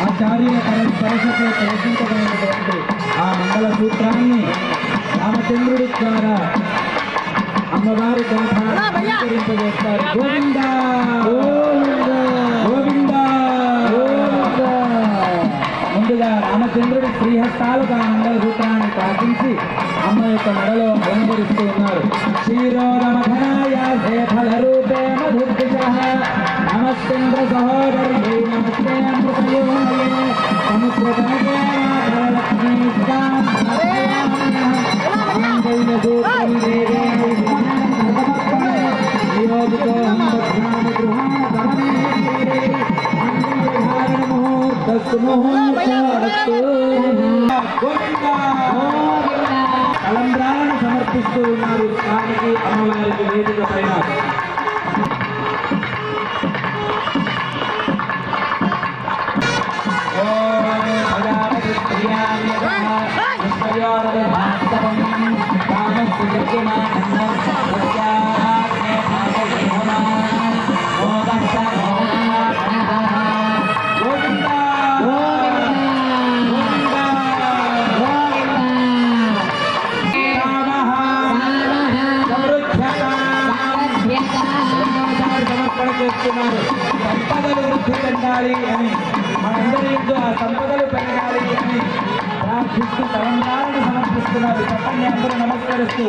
ఆచార్యుల పరస్పరశతో ప్రదర్శించబడినటువంటి ఆ మంగళ సూత్రాన్ని రామచంద్రుడి ద్వారా అమ్మవారి అనుసరింపజేస్తారు. గోవింద గోవింద గోవింద. ముందుగా రామచంద్రుడి శ్రీహస్తాలకు ఆ మంగళ సూత్రాన్ని పాటించి అమ్మ యొక్క మెడలో అలంకరిస్తూ ఉన్నారు. క్షీరోదమఘనాయ ఫల రూపే మధుర్భిష నమస్కేంద్ర సహోదరి నమస్తే అమృతయోనయే సముద్రతనకే మాతరలక్ష్మీ తలంబ్రాలను సమర్పిస్తూ ఉన్నారు స్వామికి అమ్మవారికి వేదిక పైన. సంపదలు వృద్ధి చెందాలి అని మనందరి ఇంట్లో ఆ సంపదలు పెరగాలి అని ప్రార్థిస్తూ తలంబ్రాలను సమర్పిస్తున్నారు. చెప్పండి అందరూ నమస్కరిస్తూ.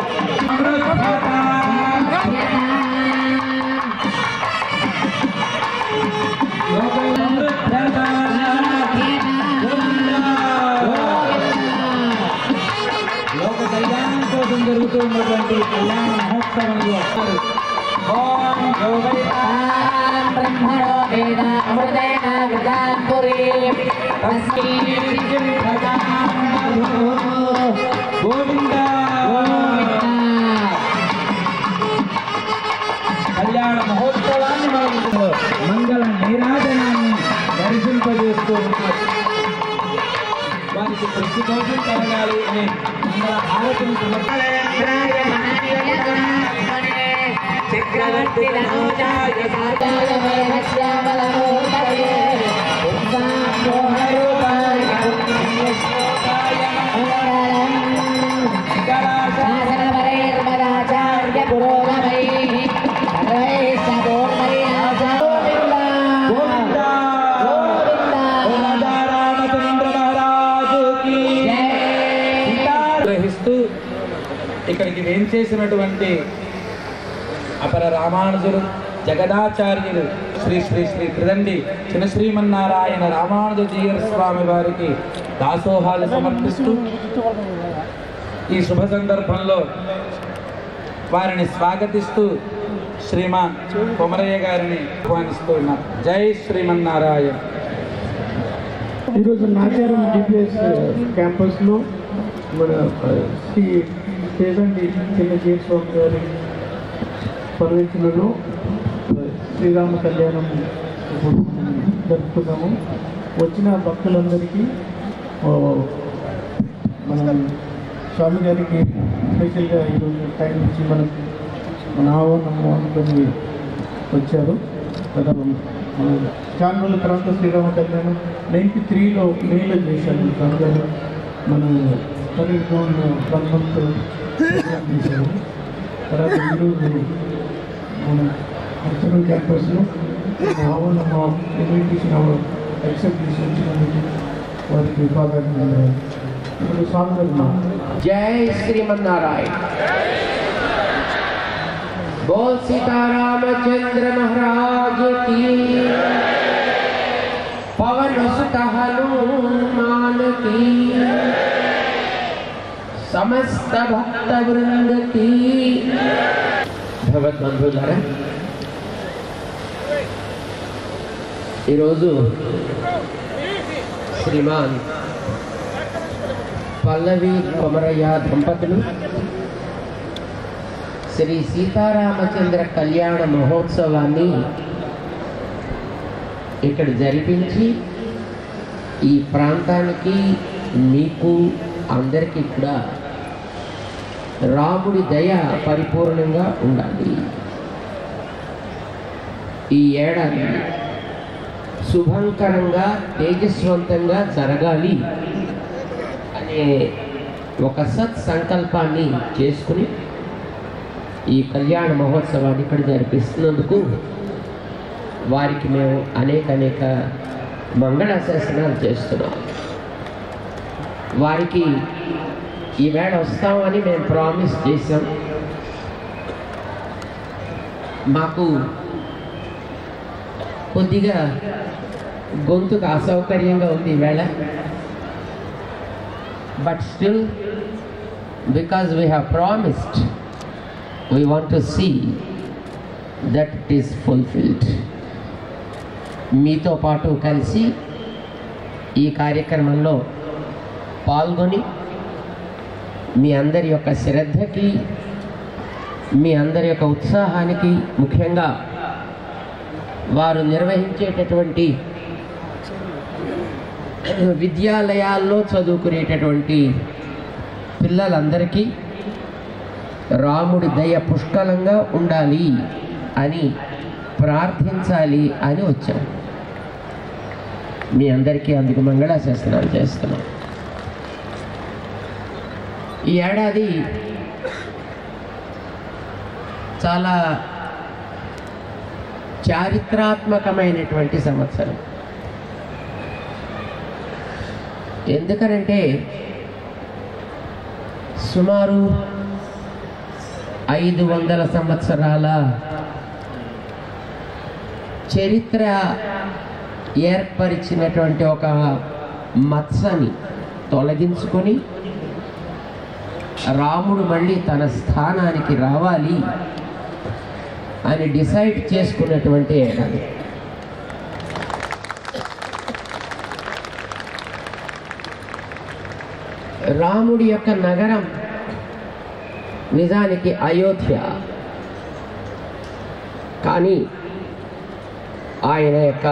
లోక కళ్యాణం కోసం జరుగుతూ ఉన్నటువంటి కళ్యాణ మహోత్సవంలో గోవింద కళ్యాణ మహోత్సవాన్ని మంగళ నీరాజనాన్ని దర్శింపజేస్తూ ఉన్నారు. వారికి ప్రతిదోషం కలగాలి అని మంగళ హారతిని చక్రవర్తి గ్రహిస్తూ ఇక్కడికి వేంచేసినటువంటి అపర రామానుజులు జగదాచార్యులు శ్రీ శ్రీ శ్రీ త్రిదండి చిన్న శ్రీమన్నారాయణ రామానుజీయర్ స్వామి వారికి దాసోహాలు సమర్పిస్తూ ఈ శుభ సందర్భంలో వారిని స్వాగతిస్తూ శ్రీమాన్ కొమరయ్య గారిని ఆహ్వానిస్తూ ఉన్నారు. జై శ్రీమన్నారాయణ. ఈరోజు నాచారం డిపిఎస్ క్యాంపస్లో మన శ్రీ త్రిదండి చిన్న స్వామి గారి పర్యటనలో శ్రీరామ కళ్యాణం జరుపుతున్నాము. వచ్చిన భక్తులందరికీ మనం స్వామి గారికి స్పెషల్గా ఈరోజు టైం నుంచి మన ఆహ్వానము అనుకుని వచ్చారు. గత చాలా రోజుల తర్వాత శ్రీరామ కళ్యాణం 93లో మేలో చేశారు స్వామి గారు. మన కరీంగంజ్ 1 month చేశారు. తర్వాత ఈరోజు మన అర్చన క్యాంపస్లో ఆహ్వానం ఇన్విటేషన్ యాక్సెప్ట్ చేసి వచ్చినందుకు వారికి బాగా ఇప్పుడు స్వామి గారు. जय श्रीमन्नारायण। बोल सीतारामचंद्र महाराज की, पवन सुत हनुमान की, समस्त भक्त वृंद की। भगवत बंधुलारा श्रीमान पल्लवी कोमरయ్య దంపతులు శ్రీ సీతారామచంద్ర కళ్యాణ మహోత్సవాన్ని ఇక్కడ జరిపించి ఈ ప్రాంతానికి మీకు అందరికీ కూడా రాముడి దయ పరిపూర్ణంగా ఉండాలి. ఈ ఏడాది శుభంకరంగా తేజస్వంతంగా జరగాలి అనే ఒక సత్సంకల్పాన్ని చేసుకుని ఈ కళ్యాణ మహోత్సవాన్ని ఇక్కడ జరిపిస్తున్నందుకు వారికి మేము అనేక మంగళాశాసనాలు చేస్తున్నాం. వారికి ఈవేళ వస్తామని మేము ప్రామిస్ చేసాం. మాకు కొద్దిగా గొంతుకు అసౌకర్యంగా ఉంది ఈవేళ. But still because we have promised we want to see that it is fulfilled. మీతో పాటు కలిసి ఈ కార్యక్రమంలో పాల్గొని మీ అందరి యొక్క శ్రద్ధకి, మీ అందరి యొక్క ఉత్సాహానికి, ముఖ్యంగా వారు నిర్వహించేటటువంటి విద్యాలయాల్లో చదువుకునేటటువంటి పిల్లలందరికీ రాముడి దయ పుష్కలంగా ఉండాలి అని ప్రార్థించాలి అని వచ్చాం. మీ అందరికీ అందుకు మంగళాశాసనాలు చేస్తున్నాం. ఈ ఏడాది చాలా చారిత్రాత్మకమైనటువంటి సంవత్సరం. ఎందుకనంటే సుమారు 500 సంవత్సరాల చరిత్ర ఏర్పరిచినటువంటి ఒక మత్సని తొలగించుకొని రాముడు మళ్ళీ తన స్థానానికి రావాలి అని డిసైడ్ చేసుకున్నటువంటి ఏడాది. రాముడి యొక్క నగరం నిజానికి అయోధ్య, కానీ ఆయన యొక్క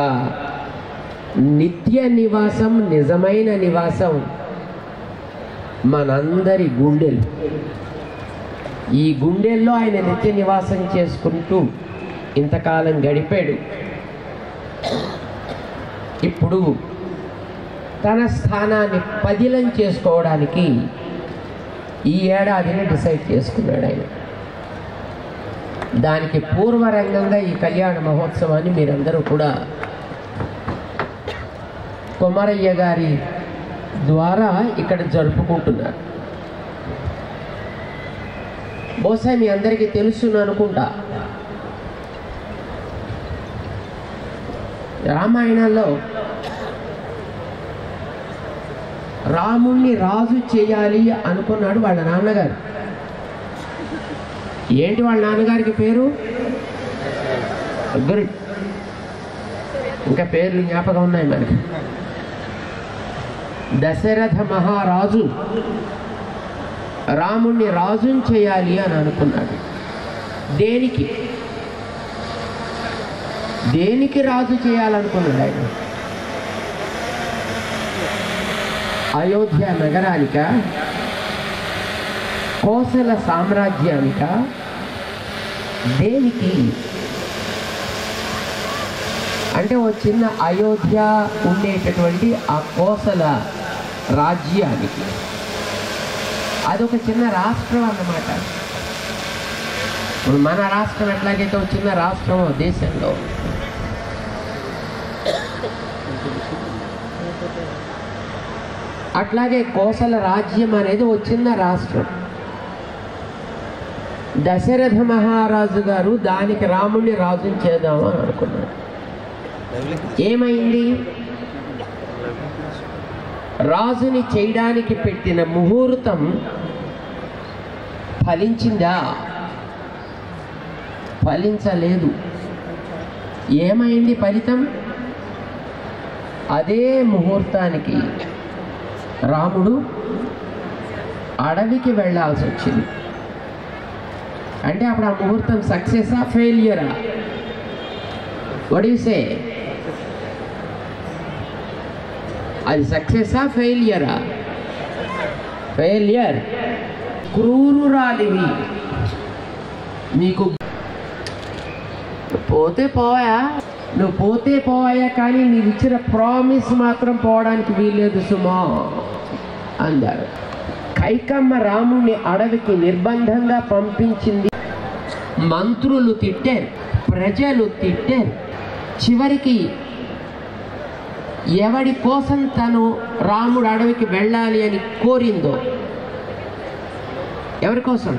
నిత్య నివాసం, నిజమైన నివాసం మనందరి గుండెలు. ఈ గుండెల్లో ఆయన నిత్య నివాసం చేసుకుంటూ ఇంతకాలం గడిపాడు. ఇప్పుడు తన స్థానాన్ని పదిలం చేసుకోవడానికి ఈ ఏడాదిని డిసైడ్ చేసుకున్నాడు ఆయన. దానికి పూర్వరంగంగా ఈ కళ్యాణ మహోత్సవాన్ని మీరందరూ కూడా కొమరయ్య గారి ద్వారా ఇక్కడ జరుపుకుంటున్నారు. బహుశా మీ అందరికీ తెలుసును అనుకుంటా, రామాయణంలో రాముణ్ణి రాజు చేయాలి అనుకున్నాడు వాళ్ళ నాన్నగారు. ఏంటి వాళ్ళ నాన్నగారికి పేరు? గురుడు. ఇంకా పేర్లు జ్ఞాపకం ఉన్నాయి మనకి. దశరథ మహారాజు రాముణ్ణి రాజుని చేయాలి అని అనుకున్నాడు. దేనికి రాజు చేయాలనుకున్నాడు ఆయన? అయోధ్య నగరానిక, కోసల సామ్రాజ్యానిక, దేనికి అంటే ఓ చిన్న అయోధ్య ఉండేటటువంటి ఆ కోసల రాజ్యానికి. అదొక చిన్న రాష్ట్రం అన్నమాట. ఇప్పుడు మన రాష్ట్రం ఎట్లాగైతే ఒక చిన్న రాష్ట్రం దేశంలో, అట్లాగే కోసల రాజ్యం అనేది ఒక చిన్న రాష్ట్రం. దశరథ మహారాజు గారు దానికి రాముడిని రాజుని చేద్దామని అనుకున్నాడు. ఏమైంది? రాజుని చేయడానికి పెట్టిన ముహూర్తం ఫలించిందా? ఫలించలేదు. ఏమైంది ఫలితం? అదే ముహూర్తానికి రాముడు అడవికి వెళ్ళాల్సి వచ్చింది. అంటే అప్పుడు ఆ ముహూర్తం సక్సెసా ఫెయిల్యూరా? What you say? అది సక్సెసా ఫెయిల్యూరా? ఫెయిల్యూర్. క్రూరురాలివి, నీకు పోతే పోయా, నువ్వు పోతే పోయా, కానీ నీవు ఇచ్చిన ప్రామిస్ మాత్రం పోవడానికి వీల్లేదు సుమా అన్నారు. కైకమ్మ రాముణ్ణి అడవికి నిర్బంధంగా పంపించింది. మంత్రులు తిట్టారు, ప్రజలు తిట్టారు. చివరికి ఎవడి కోసం తను రాముడు అడవికి వెళ్ళాలి అని కోరిందో, ఎవరి కోసం?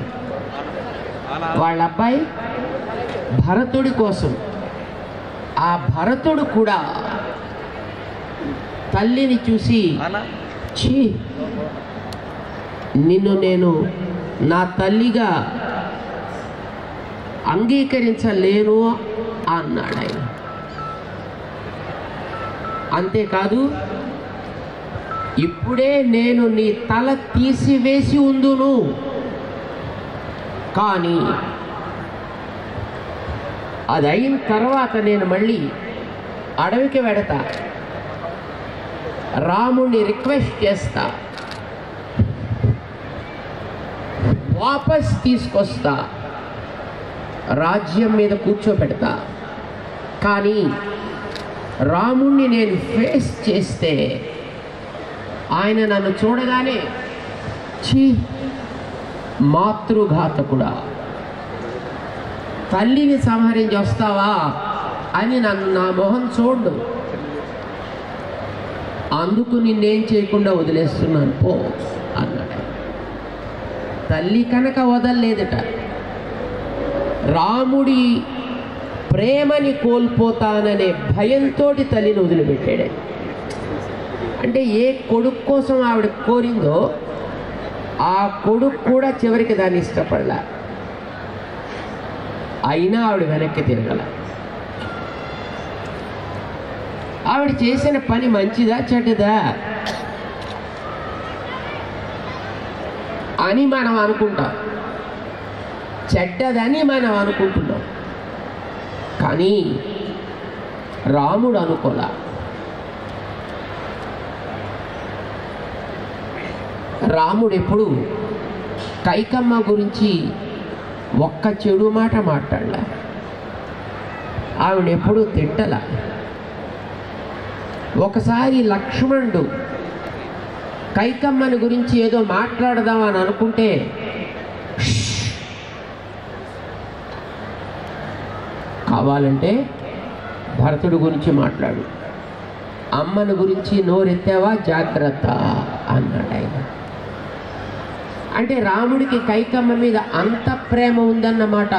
వాళ్ళ అబ్బాయి భరతుడి కోసం. ఆ భరతుడు కూడా తల్లిని చూసి, ఛీ, నిన్ను నేను నా తల్లిగా అంగీకరించలేను అన్నాడు ఆయన. అంతేకాదు, ఇప్పుడే నేను నీ తల తీసివేసి ఉందును, కానీ అది అయిన తర్వాత నేను మళ్ళీ అడవికి వెడతా, రాముణ్ణి రిక్వెస్ట్ చేస్తా, వాపస్ తీసుకొస్తా, రాజ్యం మీద కూర్చోబెడతా. కానీ రాముణ్ణి నేను ఫేస్ చేస్తే ఆయన నన్ను చూడగానే, ఛీ, మాతృఘాతకుడా, తల్లిని సంహరించి వస్తావా అని నన్ను నా మొహం చూడు, అందుకు నిన్నేం చేయకుండా వదిలేస్తున్నాను పో అన్నాడు. తల్లి కనుక వదలలేదట. రాముడి ప్రేమని కోల్పోతాననే భయంతో తల్లిని వదిలిపెట్టాడు. అంటే ఏ కొడుకు కోసం ఆవిడ కోరిందో ఆ కొడుకు కూడా చివరికి దాన్ని ఇష్టపడలా. అయినా ఆవిడ వెనక్కి తిరగల. ఆవిడ చేసిన పని మంచిదా చెడ్డదా అని మనం అనుకుంటాం, చెడ్డదని మనం అనుకుంటున్నాం. కానీ రాముడు అనుకోలా. రాముడు ఎప్పుడు కైకమ్మ గురించి ఒక్క చెడు మాట మాట్లాడలే, ఆవిడెప్పుడూ తిట్టల. ఒకసారి లక్ష్మణుడు కైకమ్మని గురించి ఏదో మాట్లాడదామని అనుకుంటే, కావాలంటే భరతుడి గురించి మాట్లాడు, అమ్మని గురించి నోరెత్తావా జాగ్రత్త అన్నాడు ఆయన. అంటే రాముడికి కైకమ్మ మీద అంత ప్రేమ ఉందన్నమాట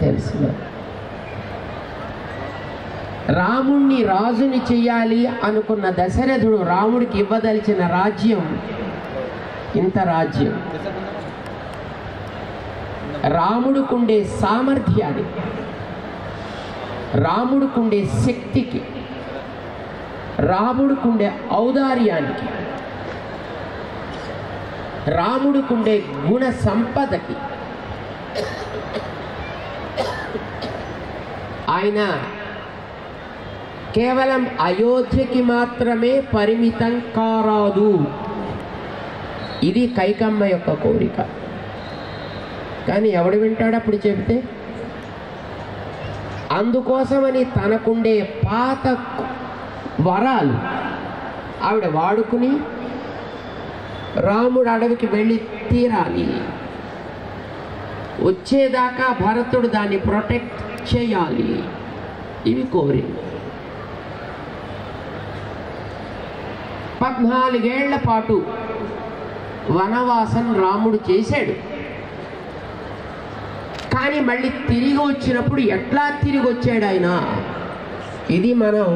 తెలుసు. రాముణ్ణి రాజుని చెయ్యాలి అనుకున్న దశరథుడు రాముడికి ఇవ్వదలిచిన రాజ్యం ఇంత రాజ్యం. రాముడికుండే సామర్థ్యానికి, రాముడికుండే శక్తికి, రాముడికుండే ఔదార్యానికి, రాముడికుండే గుణ సంపదకి ఆయన కేవలం అయోధ్యకి మాత్రమే పరిమితం కారాదు. ఇది కైకమ్మ యొక్క కోరిక. కానీ ఎవడు వింటాడు అప్పుడు చెబితే? అందుకోసమని తనకుండే పాత వరాలు ఆవిడ వాడుకుని రాముడు అడవికి వెళ్ళి తీరాలి, వచ్చేదాకా భరతుడు దాన్ని ప్రొటెక్ట్ చేయాలి, ఇవి కోరింది. 14 ఏళ్ల పాటు వనవాసం రాముడు చేశాడు. కానీ మళ్ళీ తిరిగి వచ్చినప్పుడు ఎట్లా తిరిగి వచ్చాడు ఆయన? ఇది మనం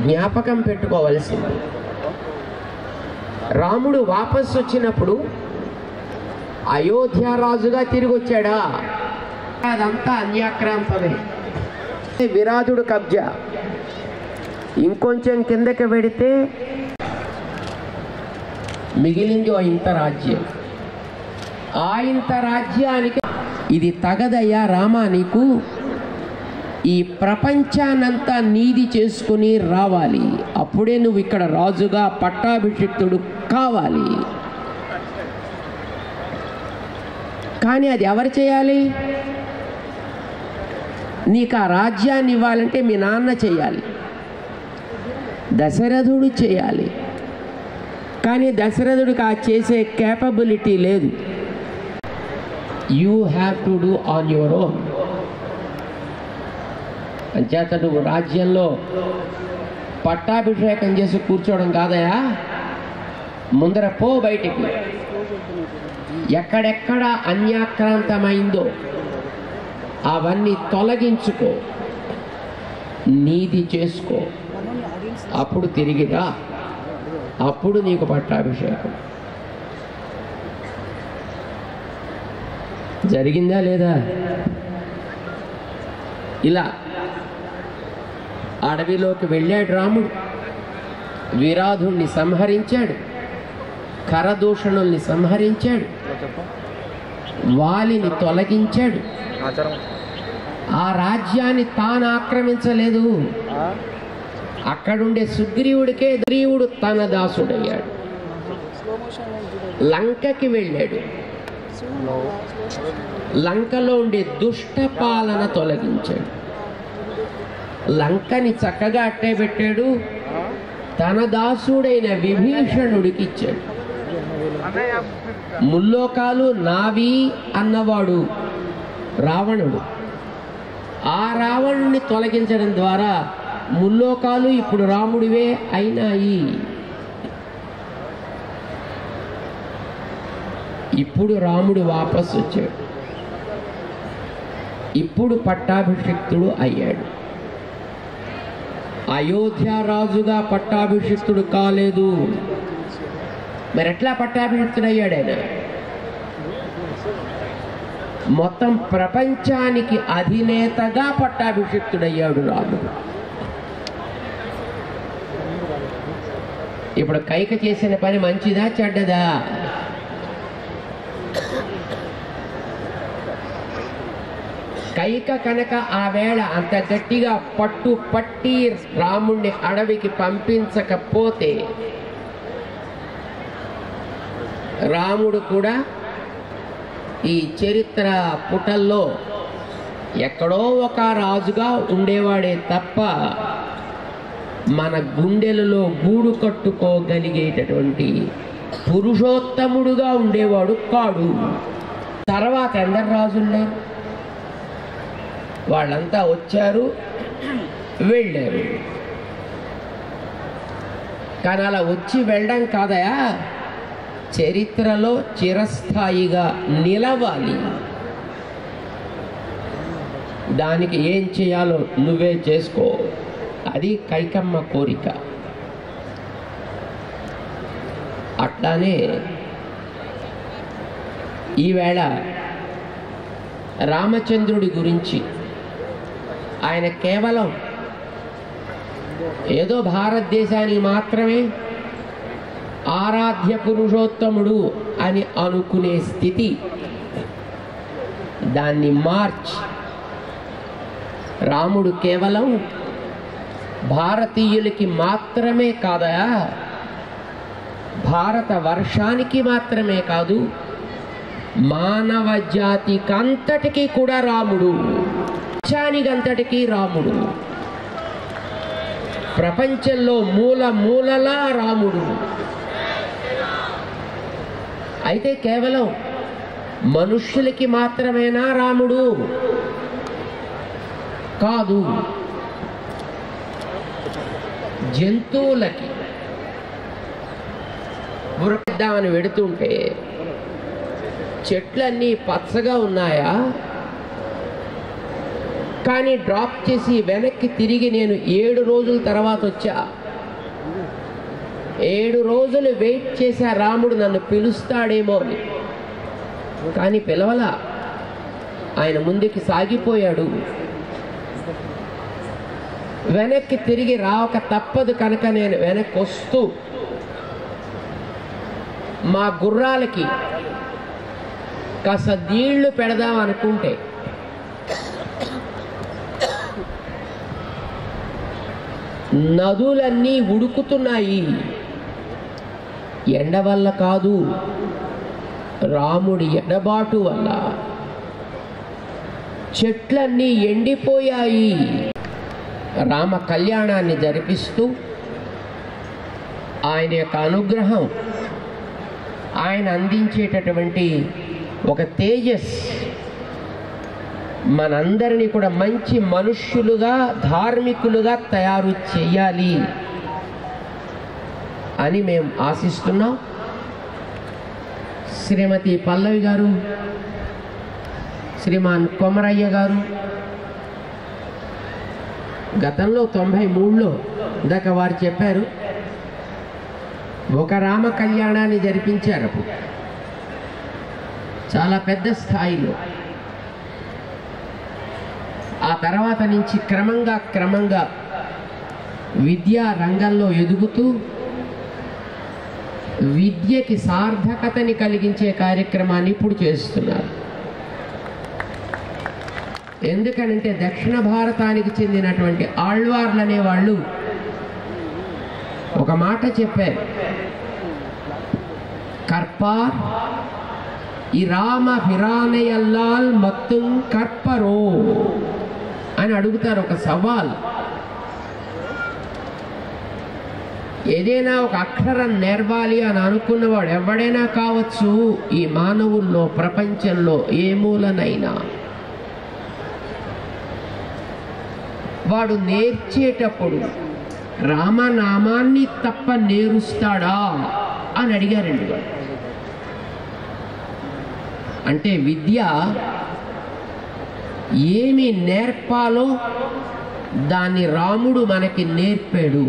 జ్ఞాపకం పెట్టుకోవలసింది. రాముడు వాపసు వచ్చినప్పుడు అయోధ్య రాజుగా తిరిగి వచ్చాడా? అదంతా అన్యాక్రాంతమే. విరాజుడు కబ్జా. ఇంకొంచెం కిందకి పెడితే మిగిలింది ఇంత రాజ్యం. ఆయంత రాజ్యానికి ఇది తగదయ్యా రామా, నీకు ఈ ప్రపంచానంతా నీది చేసుకుని రావాలి, అప్పుడే నువ్వు ఇక్కడ రాజుగా పట్టాభిషిక్తుడు కావాలి. కానీ అది ఎవరు చేయాలి? నీకు ఆ రాజ్యాన్ని ఇవ్వాలంటే మీ నాన్న చేయాలి, దశరథుడు చేయాలి. కానీ దశరథుడికి ఆ చేసే కేపబిలిటీ లేదు. You have to do on your own. అంచేత నువ్వు రాజ్యంలో పట్టాభిషేకం చేసి కూర్చోవడం కాదయా, ముందర పో బయటికి. ఎక్కడెక్కడ అన్యాక్రాంతమైందో అవన్నీ తొలగించుకో, నీది చేసుకో, అప్పుడు తిరిగిరా, అప్పుడు నీకు పట్టాభిషేకం. జరిగిందా లేదా? ఇలా అడవిలోకి వెళ్ళాడు రాముడు, విరాధుణ్ణి సంహరించాడు, కరదూషణుల్ని సంహరించాడు, వాలిని తొలగించాడు. ఆ రాజ్యాన్ని తాను ఆక్రమించలేదు, అక్కడుండే సుగ్రీవుడికే సుగ్రీవుడు తన దాసుడయ్యాడు. లంకకి వెళ్ళాడు, లంకలో ఉండే దుష్ట పాలన తొలగించాడు, లంకని చక్కగా అట్టే పెట్టాడు, తన దాసుడైన విభీషణుడికి ఇచ్చాడు. ముల్లోకాలు నావి అన్నవాడు రావణుడు. ఆ రావణుని తొలగించడం ద్వారా ముల్లోకాలు ఇప్పుడు రాముడివే అయినాయి. ఇప్పుడు రాముడు వాపసు వచ్చాడు, ఇప్పుడు పట్టాభిషిక్తుడు అయ్యాడు. అయోధ్య రాజుగా పట్టాభిషిక్తుడు కాలేదు. మరి ఎట్లా పట్టాభిషిక్తుడు అయ్యాడు ఆయన? మొత్తం ప్రపంచానికి అధినేతగా పట్టాభిషిక్తుడయ్యాడు రాముడు. ఇప్పుడు కైక చేసిన పని మంచిదా చెడ్డదా? కైక కనుక ఆ వేళ అంత గట్టిగా పట్టి రాముణ్ణి అడవికి పంపించకపోతే రాముడు కూడా ఈ చరిత్ర పుటల్లో ఎక్కడో ఒక రాజుగా ఉండేవాడే తప్ప మన గుండెలలో గూడు కట్టుకోగలిగేటటువంటి పురుషోత్తముడుగా ఉండేవాడు కాడు. తర్వాత ఎందరు రాజులే, వాళ్ళంతా వచ్చారు వెళ్ళారు. కానీ అలా వచ్చి వెళ్ళడం కాదయా, చరిత్రలో చిరస్థాయిగా నిలవాలి. దానికి ఏం చేయాలో నువ్వే చేసుకో. అది కైకమ్మ కోరిక. అట్లానే ఈవేళ రామచంద్రుడి గురించి ఆయన కేవలం ఏదో భారతదేశానికి మాత్రమే ఆరాధ్య పురుషోత్తముడు అని అనుకునే స్థితి, దాన్ని మార్చి రాముడు కేవలం భారతీయులకి మాత్రమే కాదయా, భారత వర్షానికి మాత్రమే కాదు, మానవ జాతికంతటికీ కూడా రాముడు, ప్రపంచానికంతటికీ రాముడు, ప్రపంచంలో మూల మూలలా రాముడు. అయితే కేవలం మనుష్యులకి మాత్రమేనా రాముడు? కాదు, జంతువులకి. వృద్ధామని వెడుతుంటే చెట్లన్నీ పచ్చగా ఉన్నాయా, కానీ డ్రాప్ చేసి వెనక్కి తిరిగి నేను 7 రోజుల తర్వాత వచ్చా, 7 రోజులు వెయిట్ చేశా రాముడు నన్ను పిలుస్తాడేమో అని. కానీ పిలవలా, ఆయన ముందుకి సాగిపోయాడు. వెనక్కి తిరిగి రావక తప్పదు కనుక నేను వెనక్కి వస్తూ మా గుర్రాలకి కాస్త నీళ్లు పెడదాం అనుకుంటే నదులన్నీ ఉడుకుతున్నాయి. ఎండ వల్ల కాదు, రాముడి ఎడబాటు వల్ల. చెట్లన్నీ ఎండిపోయాయి. రామ కళ్యాణాన్ని జరిపిస్తూ ఆయన యొక్క అనుగ్రహం, ఆయన అందించేటటువంటి ఒక తేజస్ మనందరినీ కూడా మంచి మనుష్యులుగా, ధార్మికులుగా తయారు చేయాలి అని మేము ఆశిస్తున్నాం. శ్రీమతి పల్లవి గారు, శ్రీమాన్ కొమరయ్య గారు గతంలో 93లో ఇందాక వారు చెప్పారు, ఒక రామ కళ్యాణాన్ని జరిపించారు అప్పుడు చాలా పెద్ద స్థాయిలో. ఆ తర్వాత నుంచి క్రమంగా విద్యా రంగంలో ఎదుగుతూ విద్యకి సార్థకతని కలిగించే కార్యక్రమాన్ని ఇప్పుడు చేస్తున్నారు. ఎందుకనంటే దక్షిణ భారతానికి చెందినటువంటి ఆళ్వార్లు అనేవాళ్ళు ఒక మాట చెప్పారు, కర్పార్ ఇరామ ఫిరానయల్లాల్ మత్తుం కర్పరో అని అడుగుతారు. ఒక సవాల్. ఏదైనా ఒక అక్షరం నేర్వాలి అని అనుకున్నవాడు ఎవడైనా కావచ్చు, ఈ మానవుల్లో, ప్రపంచంలో ఏ మూలనైనా. వాడు నేర్చేటప్పుడు రామనామాన్ని తప్ప నేరుస్తాడా అని అడిగారండి వాడు. అంటే విద్య ఏమి నేర్పాలో దాన్ని రాముడు మనకి నేర్పాడు.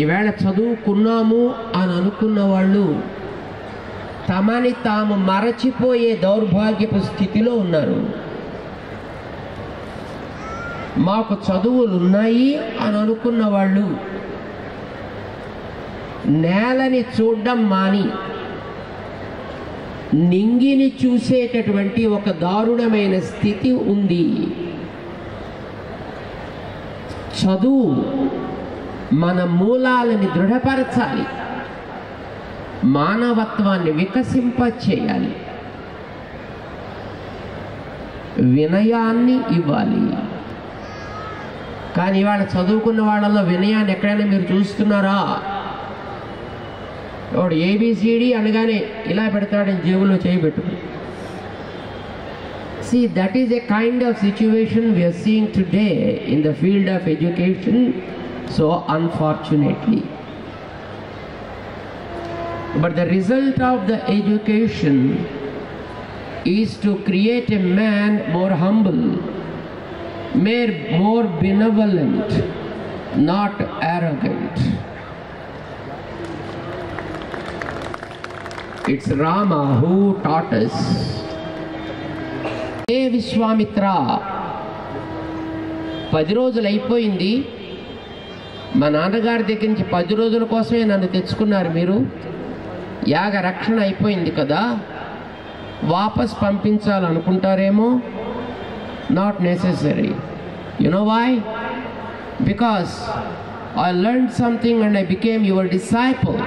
ఈవేళ చదువుకున్నాము అని అనుకున్న వాళ్ళు తమని తాము మరచిపోయే దౌర్భాగ్యపు స్థితిలో ఉన్నారు. మాకు చదువులు ఉన్నాయి అని అనుకున్న వాళ్ళు నేలని చూడడం మాని నింగిని చూసేటటువంటి ఒక దారుణమైన స్థితి ఉంది. చదువు మన మూలాలని దృఢపరచాలి, మానవత్వాన్ని వికసింపచేయాలి, వినయాన్ని ఇవ్వాలి. కానీ ఇవాళ చదువుకున్న వాళ్ళలో వినయాన్ని ఎక్కడైనా మీరు చూస్తున్నారా? వాడు ఏబిసిడి అనగానే ఇలా పెడతాడని జేబులో చేయబెట్టుకు. See, that is a kind of situation we are seeing today in the field of education, so unfortunately. But the result of the education is to create a man more humble, more benevolent, not arrogant. It's Rama who taught us. Hey Vishwamitra, 10 రోజులు అయిపోయింది. మా నాన్నగారి దగ్గర నుంచి 10 రోజుల కోసమే నన్ను తెచ్చుకున్నారు మీరు. యాగ రక్షణ అయిపోయింది కదా, వాపస్ పంపించాలనుకుంటారేమో. Not necessary. You know why? Because I learned something and I became your disciple.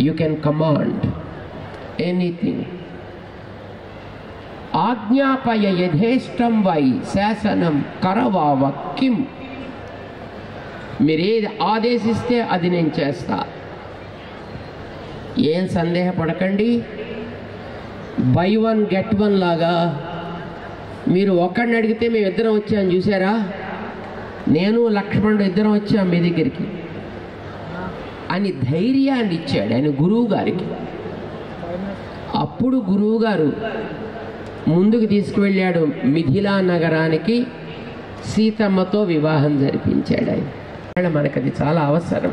You can command anything. ఆజ్ఞాపయ యథేష్టం వై శాసనం కరవావ కిం. మీరేది ఆదేశిస్తే అది నేను చేస్తా. ఏం సందేహపడకండి. బై వన్ గెట్ వన్ లాగా మీరు ఒక్కడిని అడిగితే మేము ఇద్దరం వచ్చాం చూసారా, నేను లక్ష్మణుడు ఇద్దరం వచ్చాం మీ దగ్గరికి అని ధైర్యాన్ని ఇచ్చాడు ఆయన గురువు గారికి. అప్పుడు గురువు గారు ముందుకు తీసుకువెళ్ళాడు మిథిలా నగరానికి, సీతమ్మతో వివాహం జరిపించాడు ఆయన. మనకది చాలా అవసరం.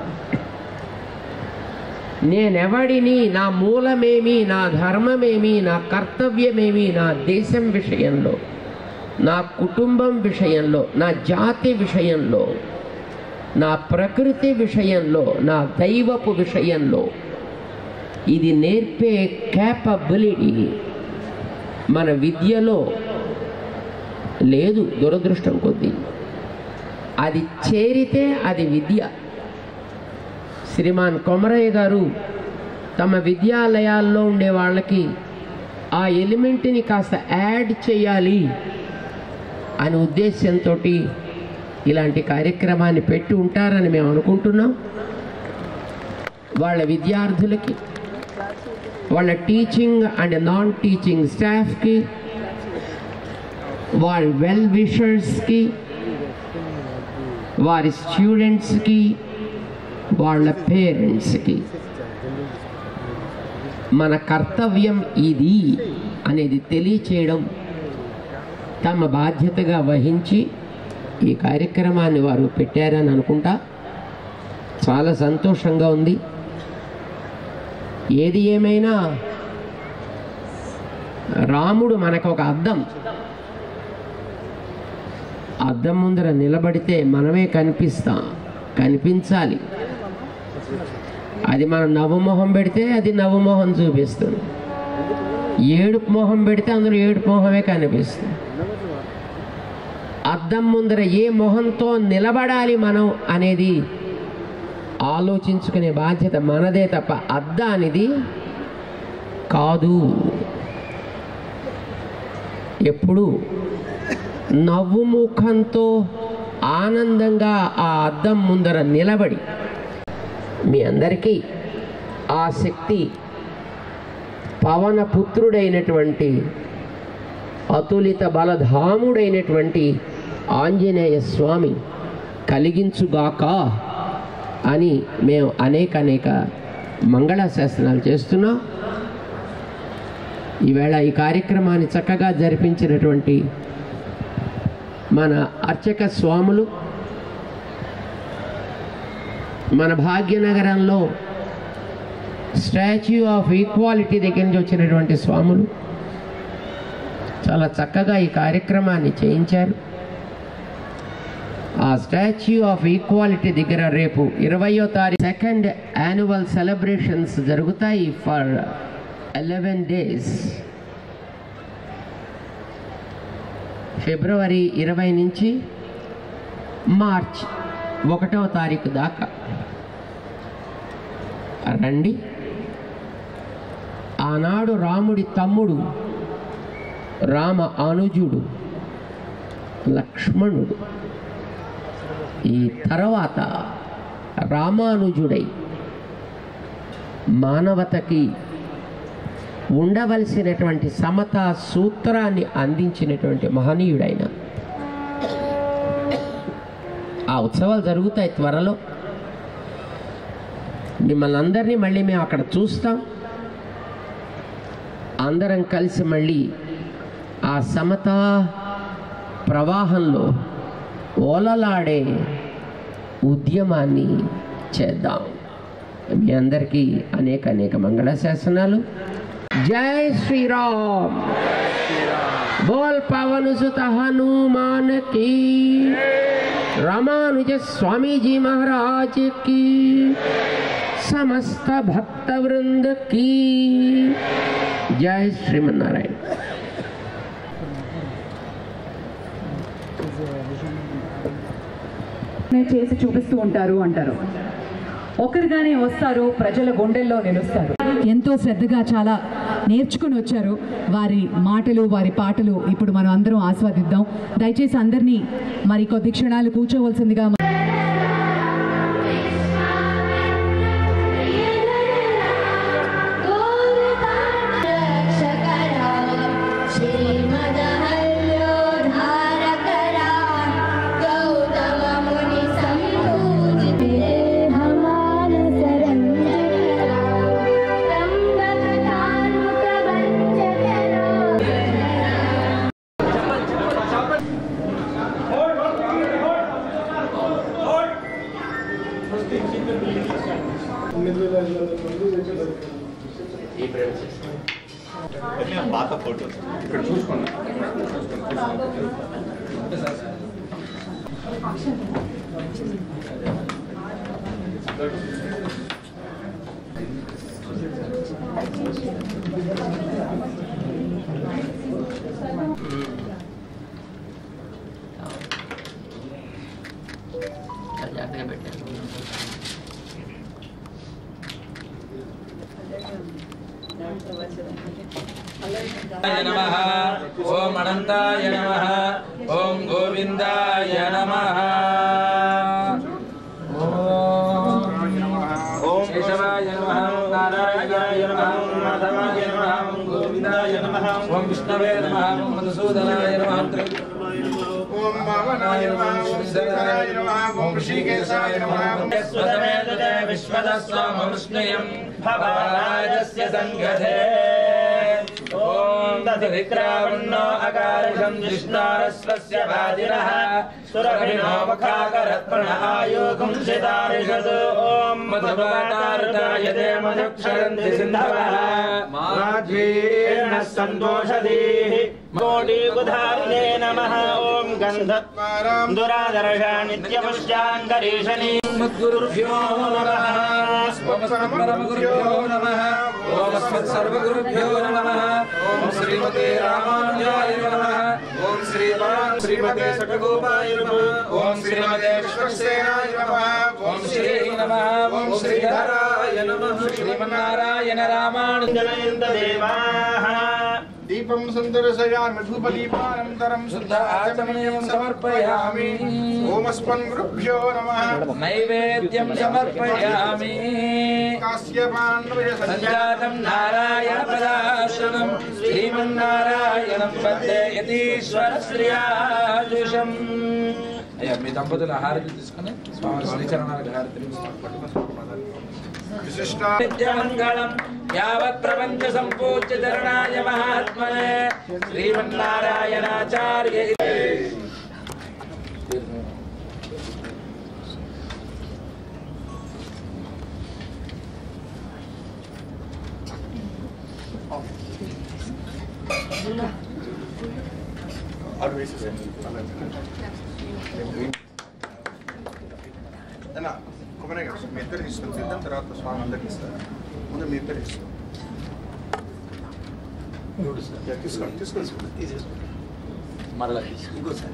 నేనెవడిని, నా మూలమేమి, నా ధర్మమేమి, నా కర్తవ్యమేమి, నా దేశం విషయంలో, నా కుటుంబం విషయంలో, నా జాతి విషయంలో, నా ప్రకృతి విషయంలో, నా దైవపు విషయంలో ఇది నేర్పే క్యాపబిలిటీ మన విద్యలో లేదు, దురదృష్టం కొద్దీ. అది చేరితే అది విద్య. శ్రీమాన్ కొమరయ్య గారు తమ విద్యాలయాల్లో ఉండే వాళ్ళకి ఆ ఎలిమెంట్ని కాస్త యాడ్ చేయాలి అనే ఉద్దేశంతో ఇలాంటి కార్యక్రమాన్ని పెట్టి ఉంటారని మేము అనుకుంటున్నాం. వాళ్ళ విద్యార్థులకి, వాళ్ళ టీచింగ్ అండ్ నాన్ టీచింగ్ స్టాఫ్కి, వాళ్ళ వెల్ విషర్స్కి, వారి స్టూడెంట్స్కి, వాళ్ళ పేరెంట్స్కి మన కర్తవ్యం ఇది అనేది తెలియచేయడం తమ బాధ్యతగా వహించి ఈ కార్యక్రమాన్ని వారు పెట్టారని అనుకుంటా. చాలా సంతోషంగా ఉంది. ఏది ఏమైనా రాముడు మనకు ఒక అద్దం. అద్దం ముందర నిలబడితే మనమే కనిపించాలి. అది మనం నవ్వుమొహం పెడితే అది నవ్వుమొహం చూపిస్తుంది, ఏడుపు మొహం పెడితే అందులో ఏడుపు మొహమే కనిపిస్తుంది. అద్దం ముందర ఏ మొహంతో నిలబడాలి మనం అనేది ఆలోచించుకునే బాధ్యత మనదే తప్ప అద్దానిది కాదు. ఎప్పుడు నవ్వు ముఖంతో ఆనందంగా ఆ అద్దం ముందర నిలబడి మీ అందరికీ ఆ శక్తి పవన పుత్రుడైనటువంటి అతులిత బలధాముడైనటువంటి ఆంజనేయ స్వామి కలిగించుగాక అని మేము అనేక మంగళాశాసనాలు చేస్తున్నాం. ఈవేళ ఈ కార్యక్రమాన్ని చక్కగా జరిపించినటువంటి మన అర్చక స్వాములు, మన భాగ్యనగరంలో స్టాచ్యూ ఆఫ్ ఈక్వాలిటీ దగ్గర నుంచి వచ్చినటువంటి స్వాములు చాలా చక్కగా ఈ కార్యక్రమాన్ని చేయించారు. ఆ స్టాచ్యూ ఆఫ్ ఈక్వాలిటీ దగ్గర రేపు 20వ తారీఖు సెకండ్ యాన్యువల్ సెలబ్రేషన్స్ జరుగుతాయి ఫర్ 11 days. ఫిబ్రవరి 20 నుంచి మార్చ్ 1వ తారీఖు దాకా రండి. ఆనాడు రాముడి తమ్ముడు, రామ అనుజుడు లక్ష్మణుడు ఈ తర్వాత రామానుజుడై మానవతకి ఉండవలసినటువంటి సమతా సూత్రాన్ని అందించినటువంటి మహనీయుడైన ఆ ఉత్సవాలు జరుగుతాయి త్వరలో. మిమ్మల్ని అందరినీ మళ్ళీ మేము అక్కడ చూస్తాం. అందరం కలిసి మళ్ళీ ఆ సమతా ప్రవాహంలో ఓలలాడే ఉద్యమాన్ని చేద్దాం. మీ అందరికీ అనేక మంగళాశాసనాలు. జై శ్రీరామ్. బోల్ పవన్ సుత హనుమాన్ की, रामानुज स्वामी जी महाराज की, समस्त भक्त वृंद की जय श्रीमन्नारायण. చేసి చూపిస్తూ ఉంటారు అంటారు. ఒకరిగానే వస్తారు, ప్రజల గుండెల్లో నిలుస్తారు. ఎంతో శ్రద్ధగా చాలా నేర్చుకుని వచ్చారు. వారి మాటలు, వారి పాటలు ఇప్పుడు మనం అందరం ఆస్వాదిద్దాం. దయచేసి అందరినీ మరి కొద్ది క్షణాలు కూర్చోవలసిందిగా పాత ఫోటోస్ ఇక్కడ చూసుకున్నా. జాగ్రత్తగా పెట్టారు. నమః ఓం అనంతాయ నమః ఓం గోవిందాయ నమః ఓం కేశవాయ నమః నారాయణాయ నమః మాధవాయ నమః గోవిందాయ నమః ఓం విష్ణవే నమః మధుసూదనాయ నమః ఓం వామనాయ నమః ఓం శ్రీధరాయ నమః ఓం ఋషికేశాయ నమః స్వతమేతదే విశ్వదస్వామృష్ణయం భవరాజస్య సంగతే ఓం తద్విక్రావన్నో అకారిషం జిష్ణారస్వస్య వాదినః సురభినో ముఖాకరత్ప్రణ ఆయోగం సితారిషద్ ఓం మధువాతారుతాయతే మధుక్షరంతి సింధవః మాధ్వీర్ణ సంతోషదీః మోడీకుధారిణే నమః ఓం గంధత్వారాం దురాదర్శ నిత్యపుష్టాంగరీషణీ మద్గురుభ్యో నమః స్వపరమగురుభ్యో నమః ఓం అస్మత్సర్వగురుభ్యో నమః ఓం శ్రీమతే రామానుజాయ నమః ఓం శ్రీమతే సటగోపాయ నమః ఓం శ్రీమతే విశ్వక్సేనాయ నమః ఓం శ్రీ నమః ఓం శ్రీధరాయ నమః శ్రీమన్నారాయణ రామానుజాయ దేవాః దీపం సందర్శయామి ధూపదీపానంతరం శుద్ధ ఆచమనీయం సమర్పయామి ఓం అస్మన్ గురుభ్యో నమః నైవేద్యం సమర్పయామి కాశ్యపాన్వయ సంజాతం నారాయణ పదాశ్రమం శ్రీమన్నారాయణం వందే యతీశ్వర శ్రీయాజుషం. అయ్యా మీ దంపతుల హారతి తీసుకుని స్వామి శ్రీచరణాలకు హారతి నిత్యమంగళం యావత్ ప్రపంచ సంపూజ్య చరణాయ మహాత్మనే శ్రీమన్నారాయణాచార్య. కొమ్మనే కదా మీ ఇద్దరు తీసుకొని తింటాం, తర్వాత స్వామి అందరికి ఇస్తారు. ముందు మీ ఇద్దరు తీసుకోండి. తీసుకోండి మరలా ఇంకోసారి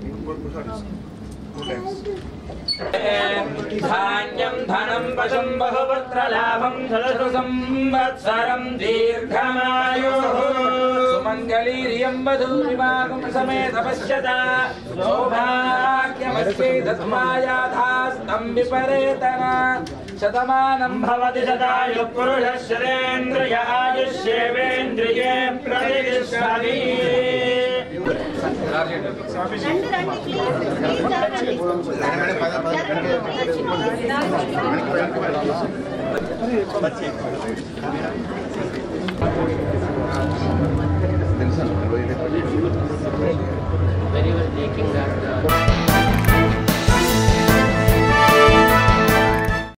ధాన్యం ధనం వశం బహుపుత్ర లాభం సదసు సంవత్సరం దీర్ఘమాయుః సుమంగళీర్యం వధూరిమాగం సమేత పశ్యత సౌభాగ్యమస్యై దత్మాయాధాస్తం విపరేతన శతమానం భవతి శతాయుః పురుషः శతేంద్రియ ఆయుష్యేవేంద్రియే ప్రతిష్టతి. పద